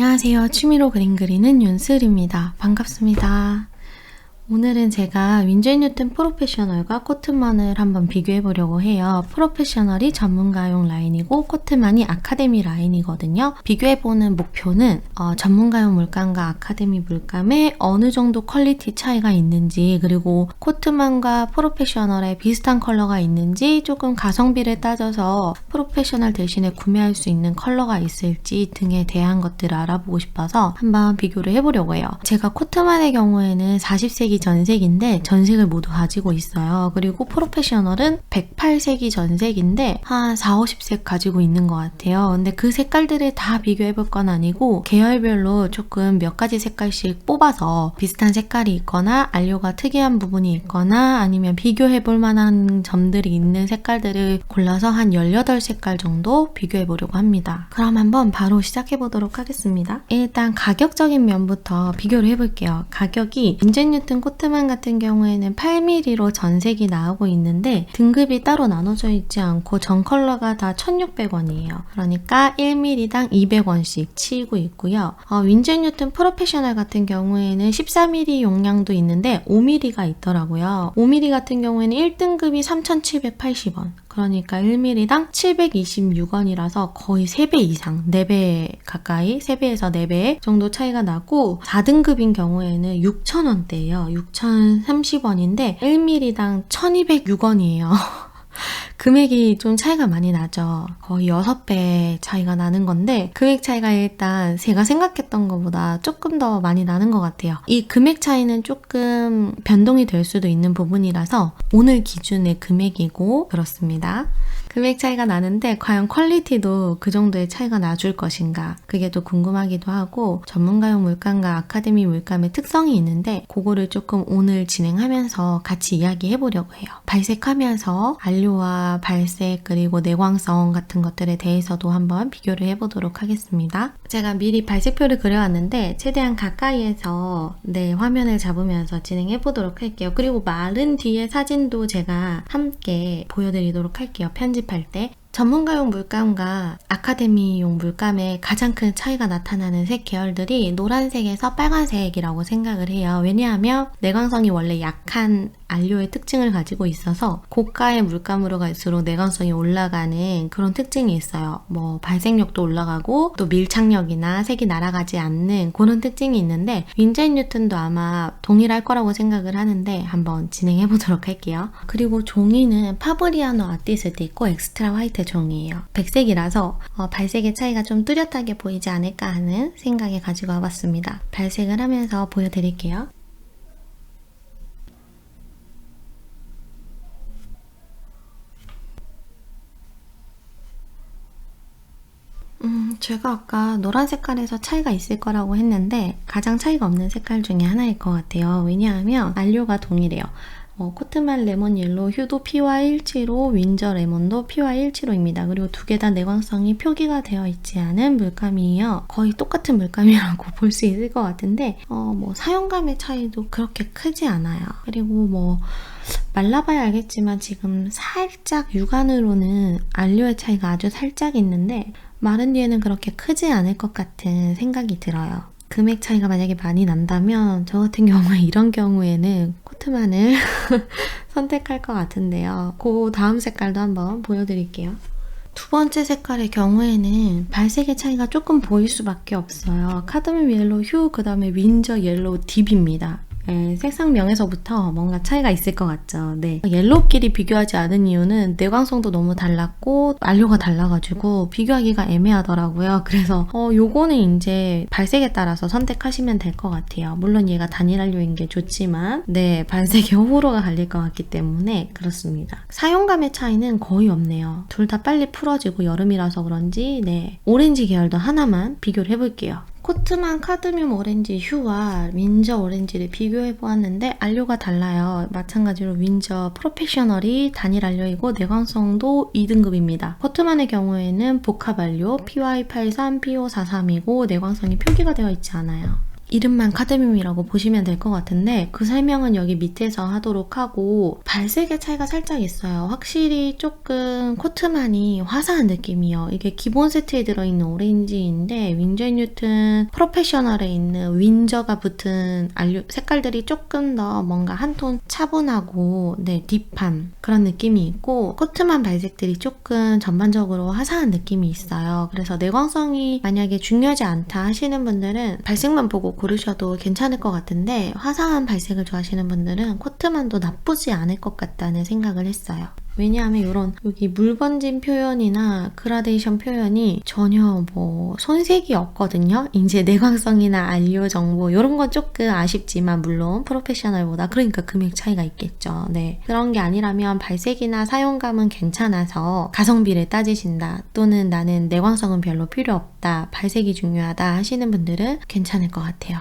안녕하세요. 취미로 그림 그리는 윤슬입니다. 반갑습니다. 오늘은 제가 윈즈 앤 뉴튼 프로페셔널과 코트만을 한번 비교해 보려고 해요. 프로페셔널이 전문가용 라인이고 코트만이 아카데미 라인이거든요. 비교해보는 목표는 전문가용 물감과 아카데미 물감에 어느 정도 퀄리티 차이가 있는지, 그리고 코트만과 프로페셔널에 비슷한 컬러가 있는지, 조금 가성비를 따져서 프로페셔널 대신에 구매할 수 있는 컬러가 있을지 등에 대한 것들을 알아보고 싶어서 한번 비교를 해보려고 해요. 제가 코트만의 경우에는 40세기 전색인데 전색을 모두 가지고 있어요. 그리고 프로페셔널은 108색이 전색인데 한 4, 50색 가지고 있는 것 같아요. 근데 그 색깔들을 다 비교해볼 건 아니고 계열별로 조금 몇 가지 색깔씩 뽑아서 비슷한 색깔이 있거나 안료가 특이한 부분이 있거나 아니면 비교해볼 만한 점들이 있는 색깔들을 골라서 한 18색깔 정도 비교해보려고 합니다. 그럼 한번 바로 시작해보도록 하겠습니다. 일단 가격적인 면부터 비교를 해볼게요. 가격이 윈즈 앤 뉴튼 코트만 같은 경우에는 8mm로 전색이 나오고 있는데 등급이 따로 나눠져 있지 않고 전 컬러가 다 1,600원이에요. 그러니까 1mm당 200원씩 치이고 있고요. 윈즈 앤 뉴튼 프로페셔널 같은 경우에는 14mm 용량도 있는데 5mm가 있더라고요. 5mm 같은 경우에는 1등급이 3,780원. 그러니까 1mm당 726원이라서 거의 3배 이상, 4배 가까이, 3배에서 4배 정도 차이가 나고 4등급인 경우에는 6,000원대예요. 6,030원인데 1mm당 1,206원이에요. 금액이 좀 차이가 많이 나죠. 거의 6배 차이가 나는 건데 금액 차이가 일단 제가 생각했던 것보다 조금 더 많이 나는 것 같아요. 이 금액 차이는 조금 변동이 될 수도 있는 부분이라서 오늘 기준의 금액이고 그렇습니다. 금액 차이가 나는데 과연 퀄리티도 그 정도의 차이가 나줄 것인가, 그게 또 궁금하기도 하고, 전문가용 물감과 아카데미 물감의 특성이 있는데 그거를 조금 오늘 진행하면서 같이 이야기해 보려고 해요. 발색하면서 안료와 발색 그리고 내광성 같은 것들에 대해서도 한번 비교를 해보도록 하겠습니다. 제가 미리 발색표를 그려왔는데 최대한 가까이에서 화면을 잡으면서 진행해 보도록 할게요. 그리고 마른 뒤에 사진도 제가 함께 보여드리도록 할게요. 편집할 때. 전문가용 물감과 아카데미용 물감의 가장 큰 차이가 나타나는 색 계열들이 노란색에서 빨간색이라고 생각을 해요. 왜냐하면 내광성이 원래 약한 안료의 특징을 가지고 있어서 고가의 물감으로 갈수록 내광성이 올라가는 그런 특징이 있어요. 발색력도 올라가고 또 밀착력이나 색이 날아가지 않는 그런 특징이 있는데 윈즈 앤 뉴튼도 아마 동일할 거라고 생각을 하는데 한번 진행해 보도록 할게요. 그리고 종이는 파브리아노 아티스트 있고 엑스트라 화이트 종이에요. 백색이라서 발색의 차이가 좀 뚜렷하게 보이지 않을까 하는 생각에 가지고 와봤습니다. 발색을 하면서 보여드릴게요. 제가 아까 노란 색깔에서 차이가 있을 거라고 했는데 가장 차이가 없는 색깔 중에 하나일 것 같아요. 왜냐하면 안료가 동일해요. 코트만 레몬 옐로우 휴도 PY17호, 윈저 레몬도 PY17호입니다. 그리고 두 개 다 내광성이 표기가 되어 있지 않은 물감이에요. 거의 똑같은 물감이라고 볼 수 있을 것 같은데 사용감의 차이도 그렇게 크지 않아요. 그리고 말라봐야 알겠지만 지금 살짝 육안으로는 안료의 차이가 아주 살짝 있는데 마른 뒤에는 그렇게 크지 않을 것 같은 생각이 들어요. 금액 차이가 만약에 많이 난다면 저 같은 경우에 이런 경우에는 코트만을 선택할 것 같은데요. 그 다음 색깔도 한번 보여드릴게요. 두 번째 색깔의 경우에는 발색의 차이가 조금 보일 수밖에 없어요. 카드뮴 옐로우 휴, 그 다음에 윈저 옐로우 딥입니다. 색상명에서부터 뭔가 차이가 있을 것 같죠. 옐로우끼리 비교하지 않은 이유는 내광성도 너무 달랐고 안료가 달라가지고 비교하기가 애매하더라고요. 그래서 요거는 이제 발색에 따라서 선택하시면 될 것 같아요. 물론 얘가 단일 안료인 게 좋지만 발색에 호불호가 갈릴 것 같기 때문에 그렇습니다. 사용감의 차이는 거의 없네요. 둘 다 빨리 풀어지고 여름이라서 그런지 오렌지 계열도 하나만 비교를 해볼게요. 코트만 카드뮴 오렌지 휴와 윈저 오렌지를 비교해보았는데 안료가 달라요. 마찬가지로 윈저 프로페셔널이 단일 안료이고 내광성도 2등급입니다. 코트만의 경우에는 복합 안료 PY83, PO43이고 내광성이 표기가 되어 있지 않아요. 이름만 카드뮴이라고 보시면 될 것 같은데 그 설명은 여기 밑에서 하도록 하고 발색의 차이가 살짝 있어요. 확실히 조금 코트만이 화사한 느낌이에요. 이게 기본 세트에 들어있는 오렌지인데 윈저 뉴튼 프로페셔널에 있는 윈저가 붙은 색깔들이 조금 더 뭔가 한 톤 차분하고 딥한 그런 느낌이 있고 코트만 발색들이 조금 전반적으로 화사한 느낌이 있어요. 그래서 내광성이 만약에 중요하지 않다 하시는 분들은 발색만 보고 고르셔도 괜찮을 것 같은데 화사한 발색을 좋아하시는 분들은 코트만도 나쁘지 않을 것 같다는 생각을 했어요. 왜냐하면 이런 여기 물 번진 표현이나 그라데이션 표현이 전혀 뭐 손색이 없거든요. 이제 내광성이나 알료 정보 이런 건 조금 아쉽지만 물론 프로페셔널보다 그러니까 금액 차이가 있겠죠. 네, 그런 게 아니라면 발색이나 사용감은 괜찮아서 가성비를 따지신다 또는 나는 내광성은 별로 필요 없다 발색이 중요하다 하시는 분들은 괜찮을 것 같아요.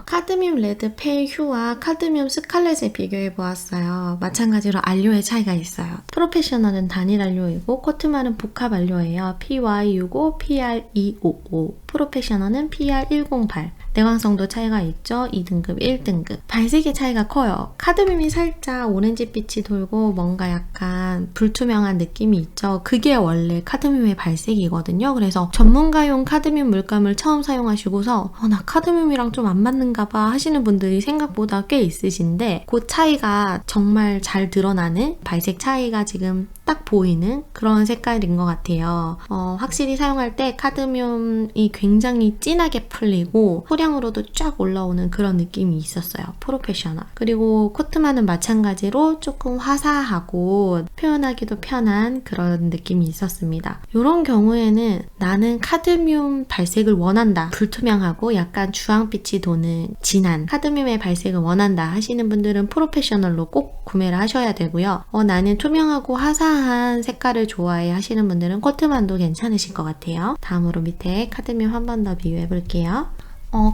카드뮴 레드 페일 휴와 카드뮴 스칼렛을 비교해보았어요. 마찬가지로 안료의 차이가 있어요. 프로페셔널은 단일 안료이고 코트만은 복합 안료예요. PY65, PR255 프로페셔널은 PR108 내광성도 차이가 있죠. 2등급, 1등급 발색의 차이가 커요. 카드뮴이 살짝 오렌지빛이 돌고 뭔가 약간 불투명한 느낌이 있죠. 그게 원래 카드뮴의 발색이거든요. 그래서 전문가용 카드뮴 물감을 처음 사용하시고서 나 카드뮴이랑 좀 안 맞는가 봐 하시는 분들이 생각보다 꽤 있으신데 그 차이가 정말 잘 드러나는 발색 차이가 지금 딱 보이는 그런 색깔인 것 같아요. 확실히 사용할 때 카드뮴이 굉장히 진하게 풀리고 소량으로도 쫙 올라오는 그런 느낌이 있었어요. 프로페셔널. 그리고 코트만은 마찬가지로 조금 화사하고 표현하기도 편한 그런 느낌이 있었습니다. 이런 경우에는 나는 카드뮴 발색을 원한다. 불투명하고 약간 주황빛이 도는 진한 카드뮴의 발색을 원한다 하시는 분들은 프로페셔널로 꼭 구매를 하셔야 되고요. 나는 투명하고 화사한 색깔을 좋아해 하시는 분들은 코트만도 괜찮으실 것 같아요. 다음으로 밑에 카드뮴 한 번 더 비교해 볼게요.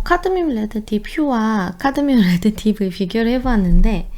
카드뮴 레드 딥 휴와 카드뮴 레드 딥을 비교를 해보았는데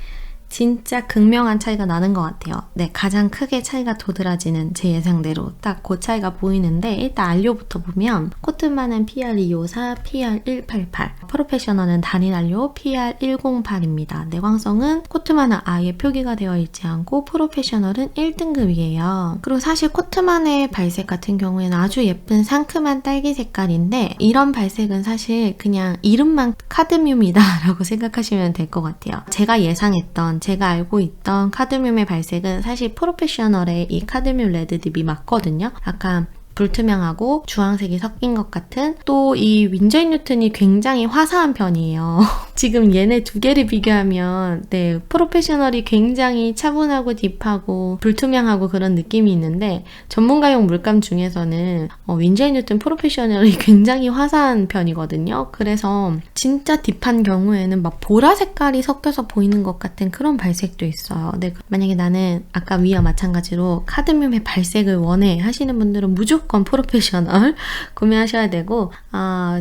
진짜 극명한 차이가 나는 것 같아요. 네, 가장 크게 차이가 도드라지는 제 예상대로 딱 그 차이가 보이는데 일단 안료부터 보면 코트만은 PR254, PR188 프로페셔널은 단일 안료 PR108입니다. 내광성은 코트만은 아예 표기가 되어 있지 않고 프로페셔널은 1등급이에요. 그리고 사실 코트만의 발색 같은 경우에는 아주 예쁜 상큼한 딸기 색깔인데 이런 발색은 사실 그냥 이름만 카드뮴이다 라고 생각하시면 될 것 같아요. 제가 예상했던 제가 알고 있던 카드뮴의 발색은 사실 프로페셔널의 이 카드뮴 레드 딥이 맞거든요. 약간 불투명하고 주황색이 섞인 것 같은 또 이 윈저 뉴튼이 굉장히 화사한 편이에요. 지금 얘네 두 개를 비교하면 네, 프로페셔널이 굉장히 차분하고 딥하고 불투명하고 그런 느낌이 있는데 전문가용 물감 중에서는 윈저 뉴튼 프로페셔널이 굉장히 화사한 편이거든요. 그래서 진짜 딥한 경우에는 막 보라 색깔이 섞여서 보이는 것 같은 그런 발색도 있어요. 네, 만약에 나는 아까 위와 마찬가지로 카드뮴의 발색을 원해 하시는 분들은 무조건 프로페셔널 구매하셔야 되고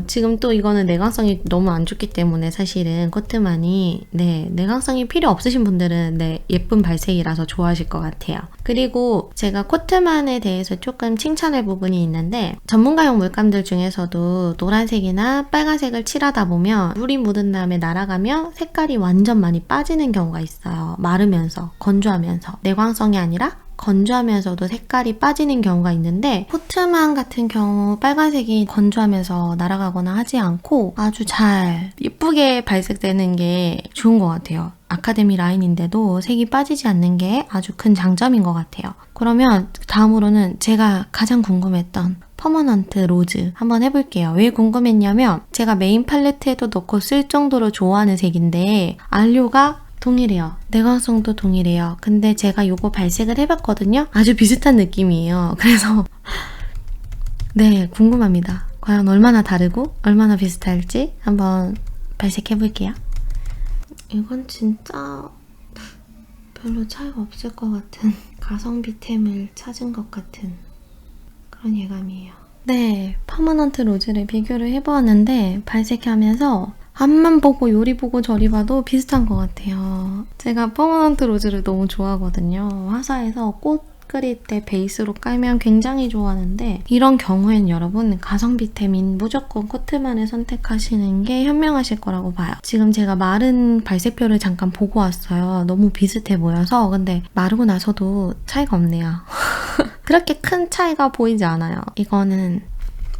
지금 또 이거는 내광성이 너무 안 좋기 때문에 사실은 코트만이 내광성이 필요 없으신 분들은 예쁜 발색이라서 좋아하실 것 같아요. 그리고 제가 코트만에 대해서 조금 칭찬할 부분이 있는데 전문가용 물감들 중에서도 노란색이나 빨간색을 칠하다 보면 물이 묻은 다음에 날아가면 색깔이 완전 많이 빠지는 경우가 있어요. 마르면서 건조하면서 내광성이 아니라 건조하면서도 색깔이 빠지는 경우가 있는데 코트만 같은 경우 빨간색이 건조하면서 날아가거나 하지 않고 아주 잘 예쁘게 발색되는 게 좋은 것 같아요. 아카데미 라인인데도 색이 빠지지 않는 게 아주 큰 장점인 것 같아요. 그러면 다음으로는 제가 가장 궁금했던 퍼머넌트 로즈 한번 해볼게요. 왜 궁금했냐면 제가 메인 팔레트에도 넣고 쓸 정도로 좋아하는 색인데 안료가 동일해요. 내광성도 동일해요. 근데 제가 이거 발색을 해봤거든요. 아주 비슷한 느낌이에요. 그래서 네, 궁금합니다. 과연 얼마나 다르고 얼마나 비슷할지 한번 발색해볼게요. 이건 진짜 별로 차이가 없을 것 같은 가성비템을 찾은 것 같은 그런 예감이에요. 네, 퍼머넌트 로즈를 비교를 해보았는데 발색하면서 앞만 보고 요리 보고 저리 봐도 비슷한 것 같아요. 제가 퍼머넌트 로즈를 너무 좋아하거든요. 화사해서 꽃 끓일 때 베이스로 깔면 굉장히 좋아하는데 이런 경우에는 여러분 가성 비타민 무조건 코트만을 선택하시는 게 현명하실 거라고 봐요. 지금 제가 마른 발색표를 잠깐 보고 왔어요. 너무 비슷해 보여서. 근데 마르고 나서도 차이가 없네요. 그렇게 큰 차이가 보이지 않아요. 이거는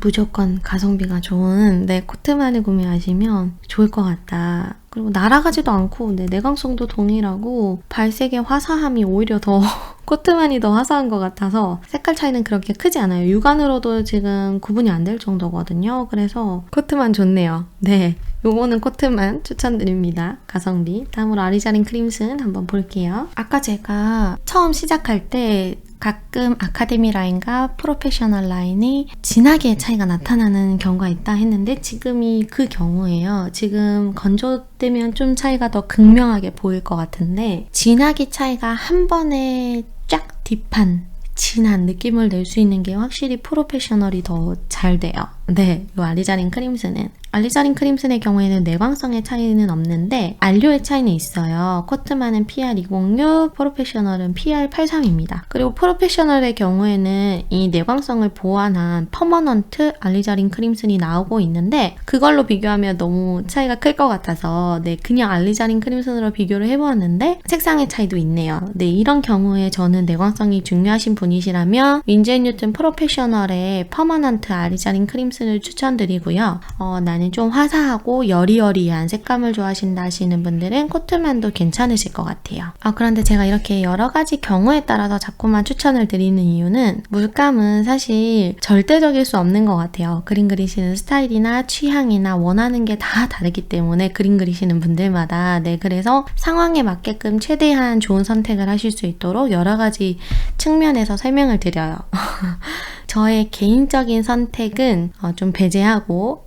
무조건 가성비가 좋은 코트만을 구매하시면 좋을 것 같다. 그리고 날아가지도 않고 내광성도 동일하고 발색의 화사함이 오히려 더 코트만이 더 화사한 것 같아서 색깔 차이는 그렇게 크지 않아요. 육안으로도 지금 구분이 안 될 정도거든요. 그래서 코트만 좋네요. 네, 요거는 코트만 추천드립니다. 가성비. 다음으로 아리자린 크림슨 한번 볼게요. 아까 제가 처음 시작할 때 가끔 아카데미 라인과 프로페셔널 라인이 진하게 차이가 나타나는 경우가 있다 했는데 지금이 그 경우예요. 지금 건조되면 좀 차이가 더 극명하게 보일 것 같은데 진하게 차이가 한 번에 쫙 딥한 진한 느낌을 낼 수 있는 게 확실히 프로페셔널이 더 잘 돼요. 네, 이 알리자린 크림슨은 알리자린 크림슨의 경우에는 내광성의 차이는 없는데 안료의 차이는 있어요. 코트만은 PR206, 프로페셔널은 PR83입니다. 그리고 프로페셔널의 경우에는 이 내광성을 보완한 퍼머넌트 알리자린 크림슨이 나오고 있는데 그걸로 비교하면 너무 차이가 클 것 같아서 그냥 알리자린 크림슨으로 비교를 해보았는데 색상의 차이도 있네요. 이런 경우에 저는 내광성이 중요하신 분이시라면 윈즈앤뉴튼 프로페셔널의 퍼머넌트 알리자린 크림슨을 추천드리고요. 나는 좀 화사하고 여리여리한 색감을 좋아하신다 하시는 분들은 코트만도 괜찮으실 것 같아요. 그런데 제가 이렇게 여러 가지 경우에 따라서 자꾸만 추천을 드리는 이유는 물감은 사실 절대적일 수 없는 것 같아요. 그림 그리시는 스타일이나 취향이나 원하는 게 다 다르기 때문에 그림 그리시는 분들마다 그래서 상황에 맞게끔 최대한 좋은 선택을 하실 수 있도록 여러 가지 측면에서 설명을 드려요. 저의 개인적인 선택은 좀 배제하고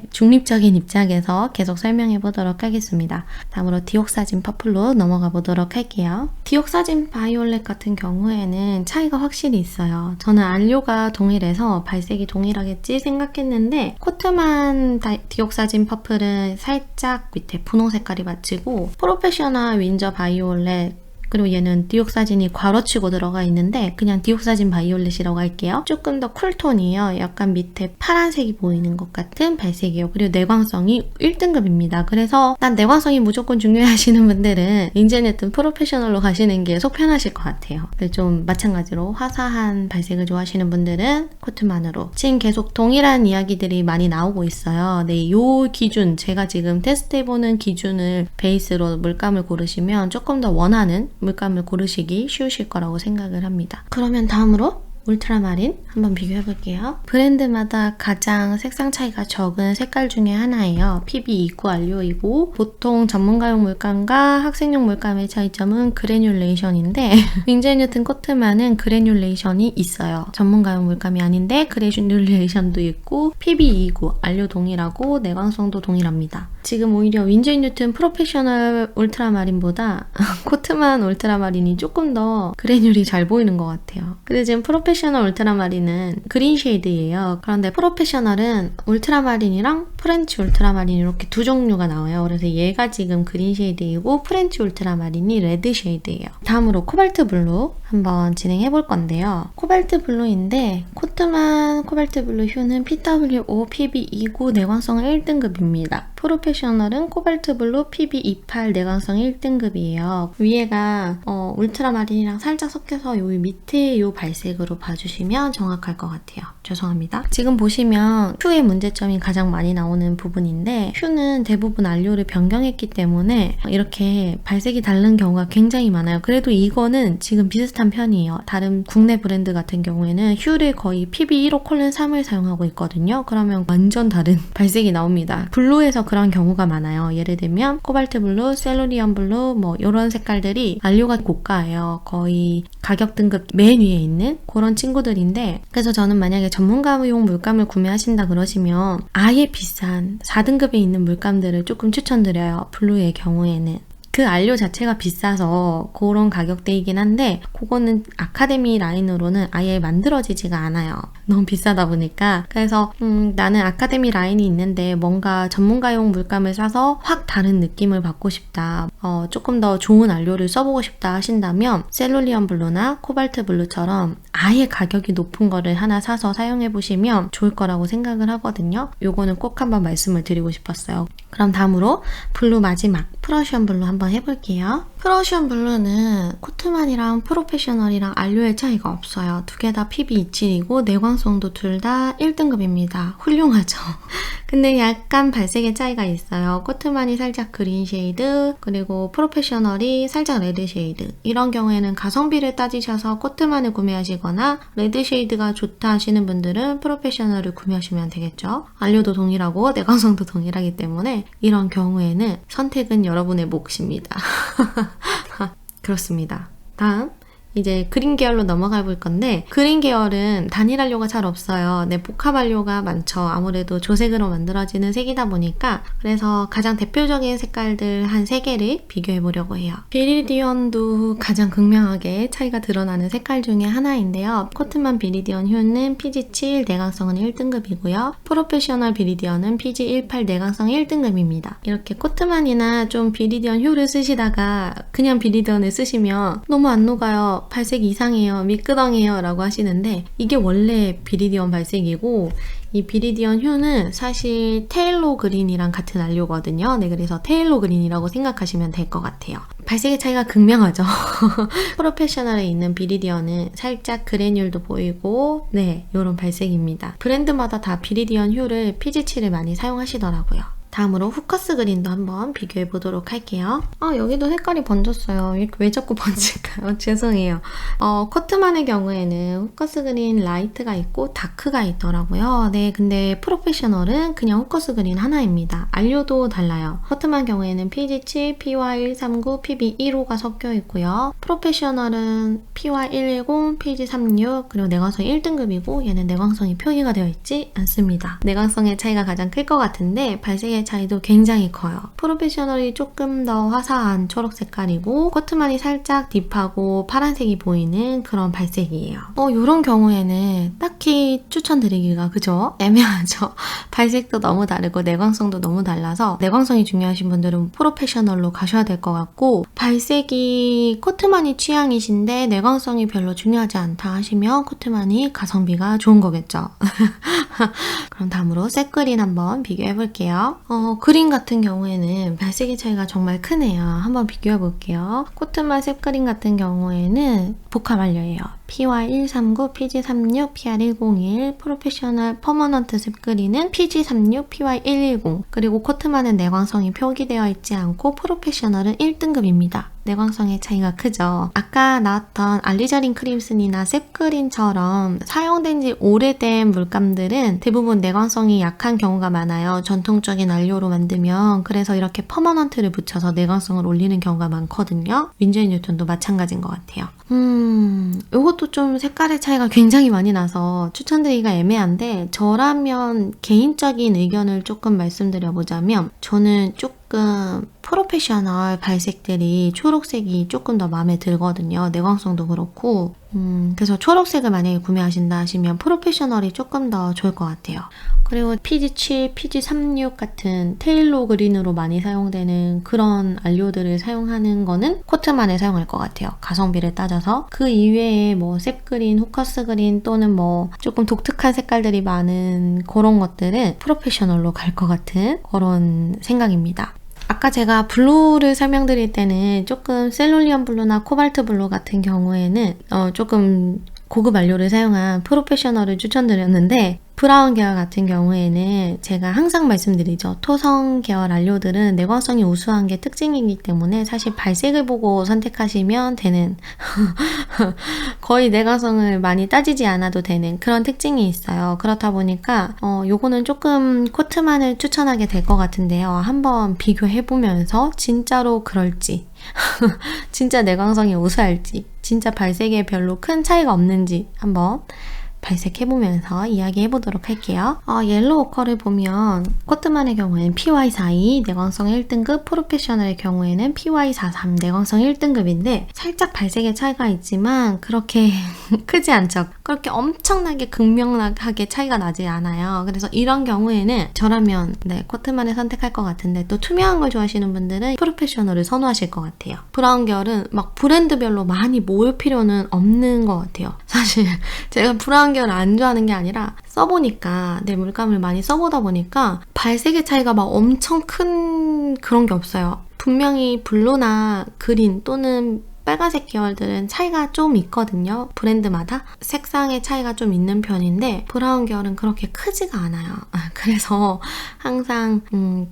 중립적인 입장에서 계속 설명해 보도록 하겠습니다. 다음으로 디옥사진 퍼플로 넘어가 보도록 할게요. 디옥사진 바이올렛 같은 경우에는 차이가 확실히 있어요. 저는 안료가 동일해서 발색이 동일하겠지 생각했는데 코트만 디옥사진 퍼플은 살짝 밑에 분홍 색깔이 맞추고 프로페셔널 윈저 바이올렛 그리고 얘는 디옥사진이 괄호치고 들어가 있는데 그냥 디옥사진 바이올렛이라고 할게요. 조금 더 쿨톤이에요. 약간 밑에 파란색이 보이는 것 같은 발색이에요. 그리고 내광성이 1등급입니다. 그래서 난 내광성이 무조건 중요하시는 분들은 윈즈앤뉴튼 프로페셔널로 가시는 게 속 편하실 것 같아요. 좀 마찬가지로 화사한 발색을 좋아하시는 분들은 코트만으로 지금 계속 동일한 이야기들이 많이 나오고 있어요. 요 기준, 제가 지금 테스트해보는 기준을 베이스로 물감을 고르시면 조금 더 원하는 물감을 고르시기 쉬우실 거라고 생각을 합니다. 그러면 다음으로 울트라마린 한번 비교해볼게요. 브랜드마다 가장 색상 차이가 적은 색깔 중에 하나예요. PB29 안료이고 보통 전문가용 물감과 학생용 물감의 차이점은 그래듈레이션인데 윈즈앤뉴튼 코트만은 그래듈레이션이 있어요. 전문가용 물감이 아닌데 그래듈레이션도 있고 PB29 안료 동일하고 내광성도 동일합니다. 지금 오히려 윈즈앤뉴튼 프로페셔널 울트라마린보다 코트만 울트라마린이 조금 더 그래듈이 잘 보이는 것 같아요. 근데 지금 프로페셔널 울트라마린은 그린 쉐이드예요. 그런데 프로페셔널은 울트라마린이랑 프렌치 울트라마린 이렇게 두 종류가 나와요. 그래서 얘가 지금 그린 쉐이드이고 프렌치 울트라마린이 레드 쉐이드예요. 다음으로 코발트 블루 한번 진행해 볼 건데요. 코발트 블루인데 코트만 코발트 블루 휴는 PW5 PB29 내광성 1등급입니다. 프로페셔널은 코발트 블루 PB28 내광성 1등급이에요. 위에가 울트라마린이랑 살짝 섞여서 요 밑에 요 발색으로 봐주시면 정확할 것 같아요. 죄송합니다. 지금 보시면 휴의 문제점이 가장 많이 나오는 부분인데 휴는 대부분 안료를 변경했기 때문에 이렇게 발색이 다른 경우가 굉장히 많아요. 그래도 이거는 지금 비슷한 편이에요. 다른 국내 브랜드 같은 경우에는 휴를 거의 PB15 콜론 3을 사용하고 있거든요. 그러면 완전 다른 발색이 나옵니다. 블루에서 그런 경우가 많아요. 예를 들면 코발트 블루, 셀루리언 블루 이런 색깔들이 안료가 고가예요. 거의 가격 등급 맨 위에 있는 그런 친구들인데 그래서 저는 만약에 전문가용 물감을 구매하신다 그러시면 아예 비싼 4등급에 있는 물감들을 조금 추천드려요. 블루의 경우에는. 그 안료 자체가 비싸서 그런 가격대이긴 한데 그거는 아카데미 라인으로는 아예 만들어지지가 않아요. 너무 비싸다 보니까. 그래서 나는 아카데미 라인이 있는데 뭔가 전문가용 물감을 사서 확 다른 느낌을 받고 싶다. 조금 더 좋은 안료를 써보고 싶다 하신다면 셀룰리언 블루나 코발트 블루처럼 아예 가격이 높은 거를 하나 사서 사용해보시면 좋을 거라고 생각을 하거든요. 요거는 꼭 한번 말씀을 드리고 싶었어요. 그럼 다음으로 블루 마지막 프러시언 블루 한번 해볼게요. 프러시언 블루는 코트만이랑 프로페셔널이랑 안료의 차이가 없어요. 두 개 다 PB27이고 내광성도 둘 다 1등급입니다. 훌륭하죠? 근데 약간 발색의 차이가 있어요. 코트만이 살짝 그린 쉐이드, 그리고 프로페셔널이 살짝 레드 쉐이드. 이런 경우에는 가성비를 따지셔서 코트만을 구매하시거나 레드 쉐이드가 좋다 하시는 분들은 프로페셔널을 구매하시면 되겠죠. 안료도 동일하고 내광성도 동일하기 때문에 이런 경우에는 선택은 여러분의 몫입니다. 그렇습니다. 다음 이제 그린 계열로 넘어가 볼 건데 그린 계열은 단일 안료가 잘 없어요. 네, 복합 안료가 많죠. 아무래도 조색으로 만들어지는 색이다 보니까. 그래서 가장 대표적인 색깔들 한 3개를 비교해 보려고 해요. 비리디언도 가장 극명하게 차이가 드러나는 색깔 중에 하나인데요. 코트만 비리디언 휴는 PG7 내광성은 1등급이고요. 프로페셔널 비리디언은 PG18 내광성 1등급입니다. 이렇게 코트만이나 좀 비리디언 휴를 쓰시다가 그냥 비리디언을 쓰시면 너무 안 녹아요. 발색이 이상해요. 미끄덩해요. 라고 하시는데 이게 원래 비리디언 발색이고 이 비리디언 휴는 사실 테일로 그린이랑 같은 안료거든요. 네, 그래서 테일로 그린이라고 생각하시면 될 것 같아요. 발색의 차이가 극명하죠. 프로페셔널에 있는 비리디언은 살짝 그래뉼도 보이고 네, 이런 발색입니다. 브랜드마다 다 비리디언 휴를 PG7을 많이 사용하시더라고요. 다음으로 후커스 그린도 한번 비교해 보도록 할게요. 여기도 색깔이 번졌어요. 왜 자꾸 번질까요? 죄송해요. 코트만의 경우에는 후커스 그린 라이트가 있고 다크가 있더라고요. 네, 근데 프로페셔널은 그냥 후커스 그린 하나입니다. 안료도 달라요. 코트만 경우에는 PG7, PY139, PB15가 섞여 있고요. 프로페셔널은 PY110, PG36, 그리고 내광성이 1등급이고 얘는 내광성이 표기가 되어 있지 않습니다. 내광성의 차이가 가장 클 것 같은데 발색의 차이도 굉장히 커요. 프로페셔널이 조금 더 화사한 초록 색깔이고 코트만이 살짝 딥하고 파란색이 보이는 그런 발색이에요. 이런 경우에는 딱히 추천드리기가 그죠? 애매하죠? 발색도 너무 다르고 내광성도 너무 달라서 내광성이 중요하신 분들은 프로페셔널로 가셔야 될 것 같고 발색이 코트만이 취향이신데 내광성이 별로 중요하지 않다 하시면 코트만이 가성비가 좋은 거겠죠? 그럼 다음으로 셋그린 한번 비교해 볼게요. 그린 같은 경우에는 발색의 차이가 정말 크네요. 한번 비교해 볼게요. 코트만 셋그린 같은 경우에는 복합 안료예요. PY139, PG36, PR101, 프로페셔널 퍼머넌트 셋그린은 PG36, PY110 그리고 코트만은 내광성이 표기되어 있지 않고 프로페셔널은 1등급입니다. 내광성의 차이가 크죠. 아까 나왔던 알리저린 크림슨이나 셉그린처럼 사용된 지 오래된 물감들은 대부분 내광성이 약한 경우가 많아요. 전통적인 안료로 만들면. 그래서 이렇게 퍼머넌트를 붙여서 내광성을 올리는 경우가 많거든요. 윈즈앤 뉴턴도 마찬가지인 것 같아요. 이것도 좀 색깔의 차이가 굉장히 많이 나서 추천드리기가 애매한데 저라면 개인적인 의견을 조금 말씀드려보자면 저는 조금 프로페셔널 발색들이 초록색이 조금 더 마음에 들거든요. 내광성도 그렇고 그래서 초록색을 만약에 구매하신다 하시면 프로페셔널이 조금 더 좋을 것 같아요. 그리고 PG7, PG36 같은 테일로 그린으로 많이 사용되는 그런 안료들을 사용하는 거는 코트만을 사용할 것 같아요. 가성비를 따져서. 그 이외에 뭐 셉그린, 후커스 그린 또는 뭐 조금 독특한 색깔들이 많은 그런 것들은 프로페셔널로 갈 것 같은 그런 생각입니다. 아까 제가 블루를 설명드릴 때는 조금 셀룰리언 블루나 코발트 블루 같은 경우에는 조금 고급 안료를 사용한 프로페셔널을 추천드렸는데 브라운 계열 같은 경우에는 제가 항상 말씀드리죠. 토성 계열 안료들은 내광성이 우수한 게 특징이기 때문에 사실 발색을 보고 선택하시면 되는 거의 내광성을 많이 따지지 않아도 되는 그런 특징이 있어요. 그렇다 보니까 요거는 조금 코트만을 추천하게 될 것 같은데요. 한번 비교해보면서 진짜로 그럴지 진짜 내광성이 우수할지 진짜 발색에 별로 큰 차이가 없는지 한번 발색해보면서 이야기해보도록 할게요. 옐로우 오커를 보면 코트만의 경우에는 PY42 내광성 1등급, 프로페셔널의 경우에는 PY43 내광성 1등급인데 살짝 발색의 차이가 있지만 그렇게 크지 않죠. 그렇게 엄청나게 극명하게 차이가 나지 않아요. 그래서 이런 경우에는 저라면 코트만을 선택할 것 같은데 또 투명한 걸 좋아하시는 분들은 프로페셔널을 선호하실 것 같아요. 브라운 계열은 막 브랜드별로 많이 모을 필요는 없는 것 같아요. 사실 제가 브라운 계열을 안 좋아하는 게 아니라 써보니까 내 물감을 많이 써보다 보니까 발색의 차이가 막 엄청 큰 그런 게 없어요. 분명히 블루나 그린 또는 빨간색 계열들은 차이가 좀 있거든요. 브랜드마다 색상의 차이가 좀 있는 편인데 브라운 계열은 그렇게 크지가 않아요. 그래서 항상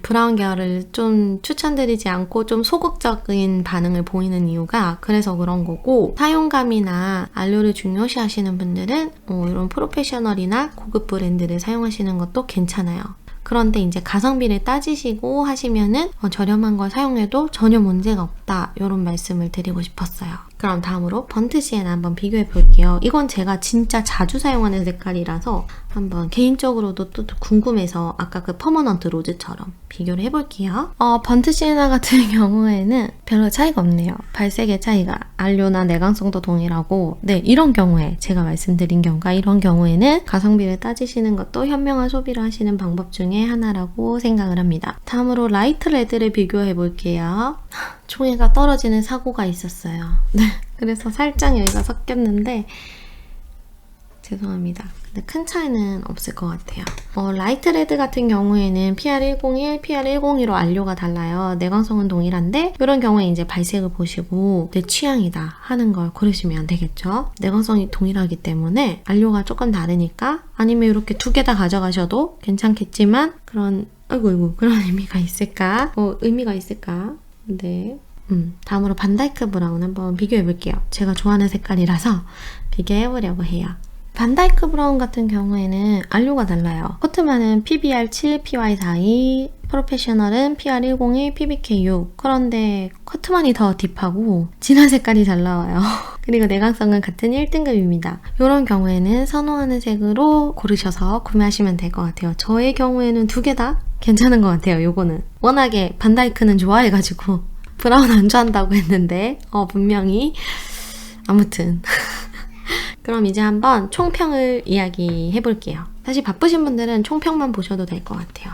브라운 계열을 좀 추천드리지 않고 좀 소극적인 반응을 보이는 이유가 그래서 그런 거고, 사용감이나 알료를 중요시 하시는 분들은 이런 프로페셔널이나 고급 브랜드를 사용하시는 것도 괜찮아요. 그런데 이제 가성비를 따지시고 하시면은 저렴한 걸 사용해도 전혀 문제가 없다, 이런 말씀을 드리고 싶었어요. 그럼 다음으로 번트 시에나 한번 비교해 볼게요. 이건 제가 진짜 자주 사용하는 색깔이라서 한번 개인적으로도 또 궁금해서 아까 그 퍼머넌트 로즈처럼 비교를 해볼게요. 번트 시에나 같은 경우에는 별로 차이가 없네요. 발색의 차이가 알료나 내광성도 동일하고, 이런 경우에 제가 말씀드린 경우가 이런 경우에는 가성비를 따지시는 것도 현명한 소비를 하시는 방법 중에 하나라고 생각을 합니다. 다음으로 라이트 레드를 비교해 볼게요. 총애가 떨어지는 사고가 있었어요. 그래서 살짝 여기가 섞였는데 죄송합니다. 근데 큰 차이는 없을 것 같아요. 라이트 레드 같은 경우에는 PR101, PR102로 알료가 달라요. 내광성은 동일한데 이런 경우에 이제 발색을 보시고 내 취향이다 하는 걸 고르시면 되겠죠. 내광성이 동일하기 때문에 알료가 조금 다르니까, 아니면 이렇게 두 개 다 가져가셔도 괜찮겠지만 그런 그런 의미가 있을까? 의미가 있을까? 네. 다음으로 반다이크 브라운 한번 비교해 볼게요. 제가 좋아하는 색깔이라서 비교해 보려고 해요. 반다이크 브라운 같은 경우에는 알료가 달라요. 코트만은 PBR7, PY42, 프로페셔널은 PR101, PBK6. 그런데 코트만이 더 딥하고 진한 색깔이 잘 나와요. 그리고 내광성은 같은 1등급입니다. 이런 경우에는 선호하는 색으로 고르셔서 구매하시면 될 것 같아요. 저의 경우에는 두 개 다 괜찮은 것 같아요. 요거는 워낙에 반다이크는 좋아해가지고 브라운 안 좋아한다고 했는데 분명히 아무튼 그럼 이제 한번 총평을 이야기해 볼게요. 사실 바쁘신 분들은 총평만 보셔도 될 것 같아요.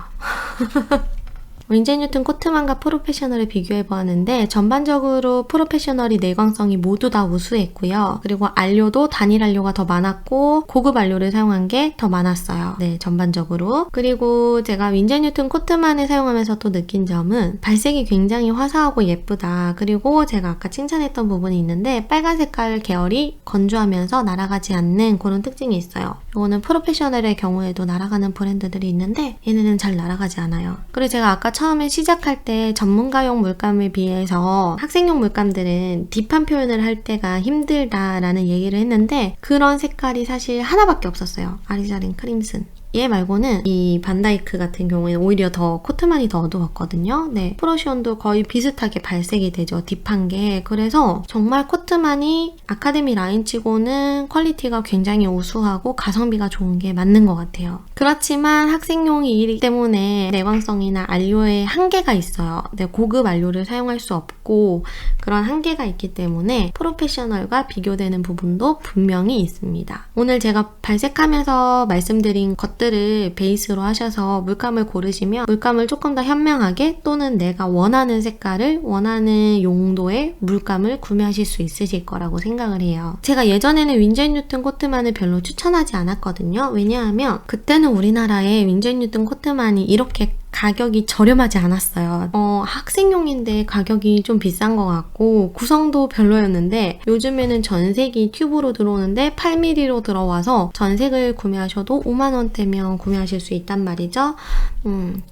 윈젤 뉴튼 코트만과 프로페셔널을 비교해 보았는데 전반적으로 프로페셔널이 내광성이 모두 다 우수했고요. 그리고 알료도 단일 알료가 더 많았고 고급 알료를 사용한 게 더 많았어요. 전반적으로. 그리고 제가 윈젤 뉴튼 코트만을 사용하면서 또 느낀 점은 발색이 굉장히 화사하고 예쁘다. 그리고 제가 아까 칭찬했던 부분이 있는데 빨간 색깔 계열이 건조하면서 날아가지 않는 그런 특징이 있어요. 이거는 프로페셔널의 경우에도 날아가는 브랜드들이 있는데 얘네는 잘 날아가지 않아요. 그리고 제가 아까 처음에 시작할 때 전문가용 물감에 비해서 학생용 물감들은 딥한 표현을 할 때가 힘들다라는 얘기를 했는데 그런 색깔이 사실 하나밖에 없었어요. 아리자린 크림슨. 얘 말고는 이 반다이크 같은 경우에는 오히려 더 코트만이 더 어두웠거든요. 프로시온도 거의 비슷하게 발색이 되죠. 딥한 게. 그래서 정말 코트만이 아카데미 라인치고는 퀄리티가 굉장히 우수하고 가성비가 좋은 게 맞는 것 같아요. 그렇지만 학생용이기 때문에 내광성이나 알료에 한계가 있어요. 고급 알료를 사용할 수 없고 그런 한계가 있기 때문에 프로페셔널과 비교되는 부분도 분명히 있습니다. 오늘 제가 발색하면서 말씀드린 것들을 베이스로 하셔서 물감을 고르시면 물감을 조금 더 현명하게 또는 내가 원하는 색깔을 원하는 용도의 물감을 구매하실 수 있으실 거라고 생각을 해요. 제가 예전에는 윈젤 뉴튼 코트만을 별로 추천하지 않았거든요. 왜냐하면 그때는 우리나라에 윈젤 뉴튼 코트만이 이렇게 가격이 저렴하지 않았어요. 학생용인데 가격이 좀 비싼 것 같고 구성도 별로였는데 요즘에는 전색이 튜브로 들어오는데 8mm로 들어와서 전색을 구매하셔도 5만원대면 구매하실 수 있단 말이죠.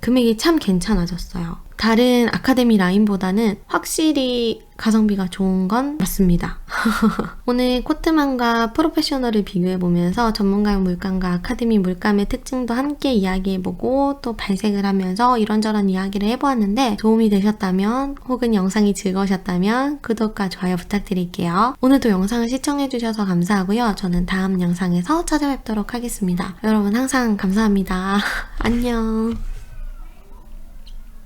금액이 참 괜찮아졌어요. 다른 아카데미 라인보다는 확실히 가성비가 좋은 건 맞습니다. 오늘 코트만과 프로페셔널을 비교해보면서 전문가용 물감과 아카데미 물감의 특징도 함께 이야기해보고 또 발색을 하면서 이런저런 이야기를 해보았는데 도움이 되셨다면 혹은 영상이 즐거우셨다면 구독과 좋아요 부탁드릴게요. 오늘도 영상을 시청해주셔서 감사하고요. 저는 다음 영상에서 찾아뵙도록 하겠습니다. 여러분 항상 감사합니다. 안녕.